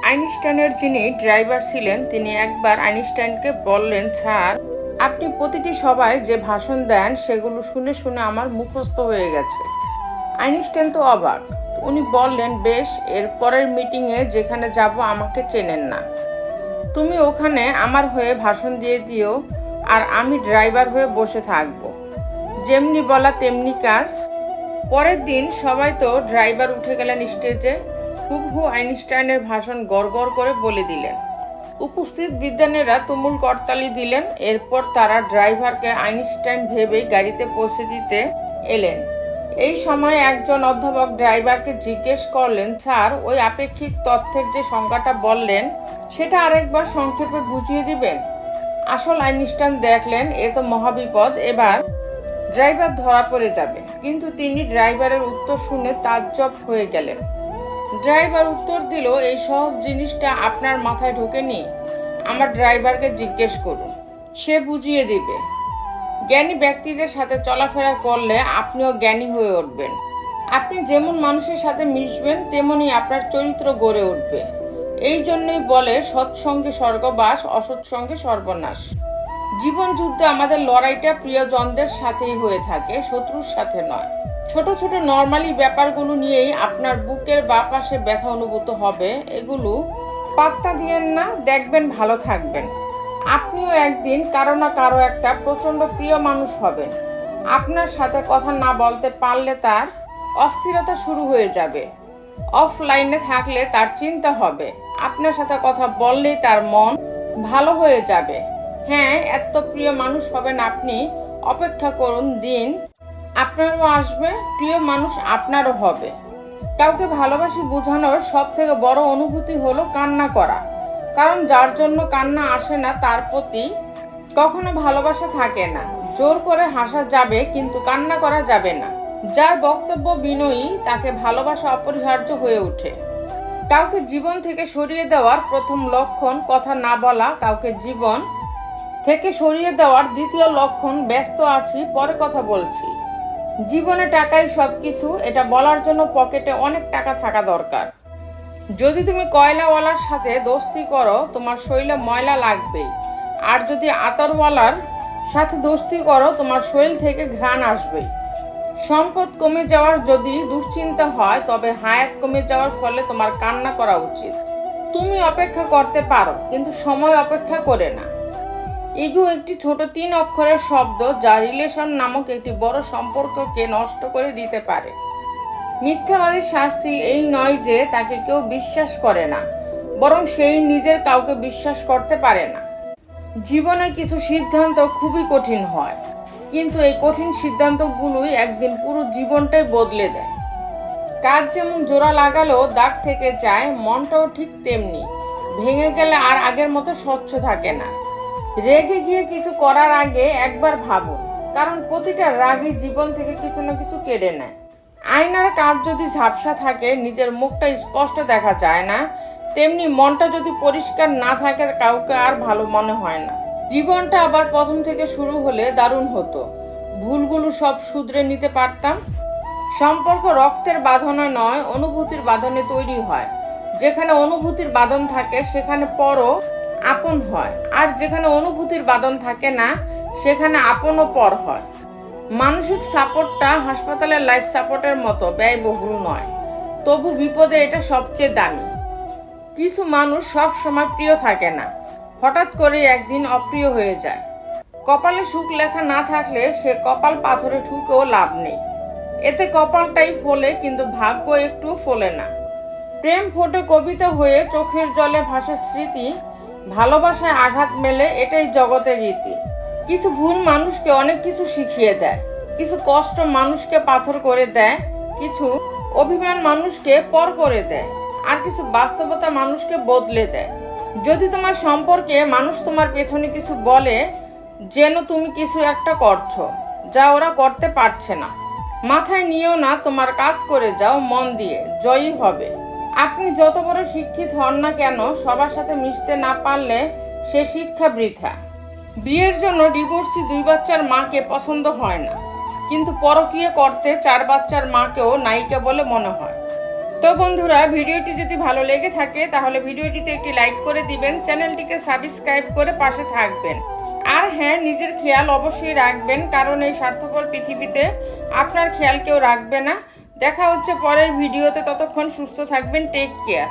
আইনস্টাইনের যিনি ড্রাইভার ছিলেন তিনি একবার আইনস্টাইনকে বললেন, স্যার, আপনি প্রতিটি সভায় যে ভাষণ দেন সেগুলো শুনে শুনে আমার মুখস্থ হয়ে গেছে। আইনস্টাইন তো অবাক। উনি বললেন, বেশ, এর পরের মিটিংয়ে যেখানে যাব আমাকে চেনেন না, তুমি ওখানে আমার হয়ে ভাষণ দিয়ে দিও আর আমি ড্রাইভার হয়ে বসে থাকবো। যেমনি বলা তেমনি কাজ। পরের দিন সবাই তো ড্রাইভার উঠে গেলেন স্টেজে, হুবহু আইনস্টাইনের ভাষণ গড়গড় করে বলে দিলেন। উপস্থিত বিদ্বানেরা তুমুল করতালি দিলেন। এরপর তারা ড্রাইভারকে আইনস্টাইন ভেবেই গাড়িতে পৌঁছে দিতে এলেন। এই সময় একজন অধ্যাপক ড্রাইভারকে জিজ্ঞেস করলেন, স্যার, ওই আপেক্ষিক তথ্যের যে সংজ্ঞাটা বললেন সেটা আরেকবার সংক্ষেপে বুঝিয়ে দিবেন। আসল আইনস্টাইন দেখলেন এ তো মহাবিপদ, এবার ড্রাইভার ধরা পড়ে যাবে। কিন্তু তিনি ড্রাইভারের উত্তর শুনে তাজ্জব হয়ে গেলেন। ড্রাইভার উত্তর দিল, এই সহজ জিনিসটা আপনার মাথায় ঢোকেনি? আমার ড্রাইভারকে জিজ্ঞেস করুন, সে বুঝিয়ে দিবে। জ্ঞানী ব্যক্তিদের সাথে চলাফেরা করলে আপনিও জ্ঞানী হয়ে উঠবেন। আপনি যেমন মানুষের সাথে মিশবেন তেমনই আপনার চরিত্র গড়ে উঠবে। এই জন্যই বলে, সৎসঙ্গে স্বর্গবাস, অসৎসঙ্গে সর্বনাশ। জীবন যুদ্ধে আমাদের লড়াইটা প্রিয়জনদের সাথেই হয়ে থাকে, শত্রুর সাথে নয়। ছোট ছোট নর্মালি ব্যাপারগুলো নিয়েই আপনার বুকের বা পাশে ব্যথা অনুভূত হবে। এগুলো পাত্তা দিয়েন না, দেখবেন ভালো থাকবেন। আপনিও একদিন কারো না কারো একটা প্রচণ্ড প্রিয় মানুষ হবেন। আপনার সাথে কথা না বলতে পারলে তার অস্থিরতা শুরু হয়ে যাবে। অফলাইনে থাকলে তার চিন্তা হবে। আপনার সাথে কথা বললেই তার মন ভালো হয়ে যাবে। হ্যাঁ, এত প্রিয় মানুষ হবেন আপনি। অপেক্ষা করুন, দিন আপনারও আসবে, প্রিয় মানুষ আপনারও হবে। কাউকে ভালোবাসি বোঝানোর সব থেকে বড় অনুভূতি হলো কান্না করা। কারণ যার জন্য কান্না আসে না তার প্রতি কখনো ভালোবাসা থাকে না। জোর করে হাসা যাবে কিন্তু কান্না করা যাবে না। যার বক্তব্য বিনয়ী তাকে ভালোবাসা অপরিহার্য হয়ে ওঠে। কাউকে জীবন থেকে সরিয়ে দেওয়ার প্রথম লক্ষণ কথা না বলা। কাউকে জীবন থেকে সরিয়ে দেওয়ার দ্বিতীয় লক্ষণ ব্যস্ত আছি, পরে কথা বলছি। জীবনে টাকাই সব কিছু, এটা বলার জন্য পকেটে অনেক টাকা থাকা দরকার। যদি তুমি কয়লাওয়ালার সাথে দোস্তি করো তোমার শরীরে ময়লা লাগবেই, আর যদি আতরওয়ালার সাথে দোস্তি করো তোমার শরীর থেকে ঘ্রাণ আসবেই। সম্পদ কমে যাওয়ার যদি দুশ্চিন্তা হয় তবে হায়াত কমে যাওয়ার ফলে তোমার কান্না করা উচিত। তুমি অপেক্ষা করতে পারো কিন্তু সময় অপেক্ষা করে না। ইগো একটি ছোট 3 অক্ষরের শব্দ যা রিলেশন নামক একটি বড় সম্পর্ককে নষ্ট করে দিতে পারে। মিথ্যাবাদীর শাস্তি এই নয় যে তাকে কেউ বিশ্বাস করে না, বরং সেই নিজের কাউকে বিশ্বাস করতে পারে না। জীবনের কিছু সিদ্ধান্ত খুবই কঠিন হয়, কিন্তু এই কঠিন সিদ্ধান্তগুলোই একদিন পুরো জীবনটাই বদলে দেয়। কাজ যেমন জোড়া লাগালেও দাগ থেকে যায়, মনটাও ঠিক তেমনি। ভেঙে গেলে আর আগের মতো স্বচ্ছ থাকে না। রেগে গিয়ে কিছু করার আগে একবার ভাবুন, কারণ প্রতিটা রাগই জীবন থেকে কিছু না কিছু কেড়ে নেয়। আয়নার কাঁচ যদি ঝাপসা থাকে নিজের মুখটা স্পষ্ট দেখা যায় না, তেমনি মনটা যদি পরিষ্কার না থাকে কাউকে আর ভালো মনে হয় না। জীবনটা আবার প্রথম থেকে শুরু হলে দারুণ হতো। ভুলগুলো সব শুধরে নিতে পারতাম। সম্পর্ক রক্তের বাঁধনে নয়, অনুভূতির বাঁধনে তৈরি হয়। যেখানে অনুভূতির বাঁধন থাকে সেখানে পরও আপন হয়, আর যেখানে অনুভূতির বাঁধন থাকে না সেখানে আপনও পর হয়। মানসিক সাপোর্টটা হাসপাতালের লাইফ সাপোর্টের মতো ব্যয়বহুল নয়, তবু বিপদে এটা সবচেয়ে দামি। কিছু মানুষ সব সময় প্রিয় থাকে না, হঠাৎ করে একদিন অপ্রিয় হয়ে যায়। কপালে সুখ লেখা না থাকলে সে কপাল পাথরে ঠুকেও লাভ নেই। এতে কপালটাই ফোলে কিন্তু ভাগ্য একটু ফোলে না। প্রেম ফোটে কবিতা হয়ে চোখের জলে ভাসে স্মৃতি। ভালোবাসায় আঘাত মেলে, এটাই জগতের রীতি। কিছু ভুল মানুষকে অনেক কিছু শিখিয়ে দেয়, কিছু কষ্ট মানুষকে পাথর করে দেয়, কিছু অভিমান মানুষকে পর করে দেয়, আর কিছু বাস্তবতা মানুষকে বদলে দেয়। যদি তোমার সম্পর্কে মানুষ তোমার পেছনে কিছু বলে, যেন তুমি কিছু একটা করছো যা ওরা করতে পারছে না। মাথায় নিয়েও না, তোমার কাজ করে যাও মন দিয়ে, জয়ী হবে। আপনি যত বড় শিক্ষিত হন না কেন, সবার সাথে মিশতে না পারলে সে শিক্ষা বৃথা। বিয়ের জন্য ডিভোর্সি 2 বাচ্চার মাকে পছন্দ হয় না, কিন্তু পরকীয়া করতে 4 বাচ্চার মাকেও নায়িকা বলে মনে হয়। তো বন্ধুরা, ভিডিওটি যদি ভালো লেগে থাকে তাহলে ভিডিওটিতে একটি লাইক করে দিবেন, চ্যানেলটিকে সাবস্ক্রাইব করে পাশে থাকবেন। আর হ্যাঁ, নিজের খেয়াল অবশ্যই রাখবেন, কারণ এই স্বার্থপর পৃথিবীতে আপনার খেয়াল কেউ রাখবে না। দেখা হচ্ছে পরের ভিডিওতে, ততক্ষণ সুস্থ থাকবেন। Take care.